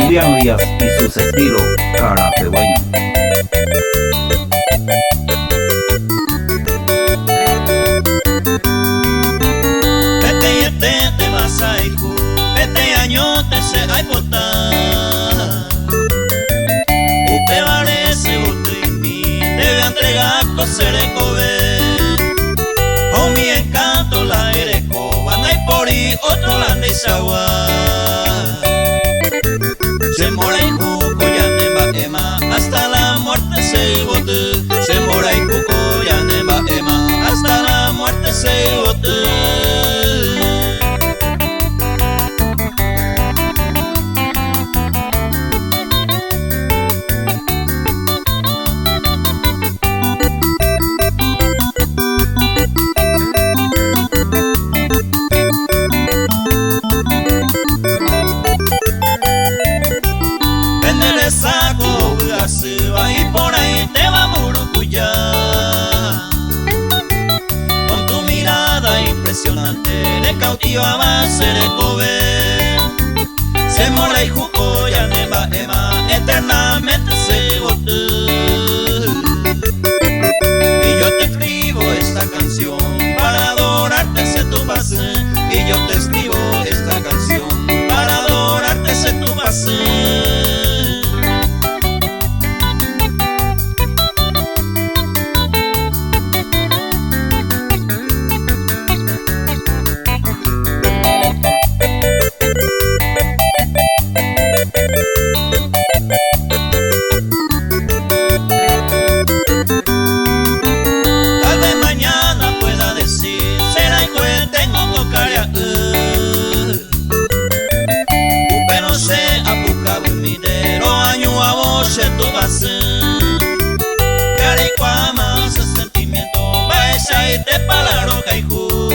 Emiliano Díaz y sus estilos carapehueños. Te vas a ir, este año te se hay botar. Upe parece bote y mi debe entregar coser el cover. O mi encanto la ereco, van a ir por y otro la de Sagua. Se mora y juco ya nemba ema, hasta la muerte se bote. Se mora y juco ya nemba ema, hasta la muerte se bote. Y por ahí te va a murullar. Con tu mirada impresionante le cautivaba ser el cover. Se mora y juco ya nemba ema, eternamente se bote. Y yo te escribo esta canción para adorarte se tu base. Y yo te escribo esta canción para adorarte se tu base. Caricuama, ese sentimiento, va a esa y te palaron caijú.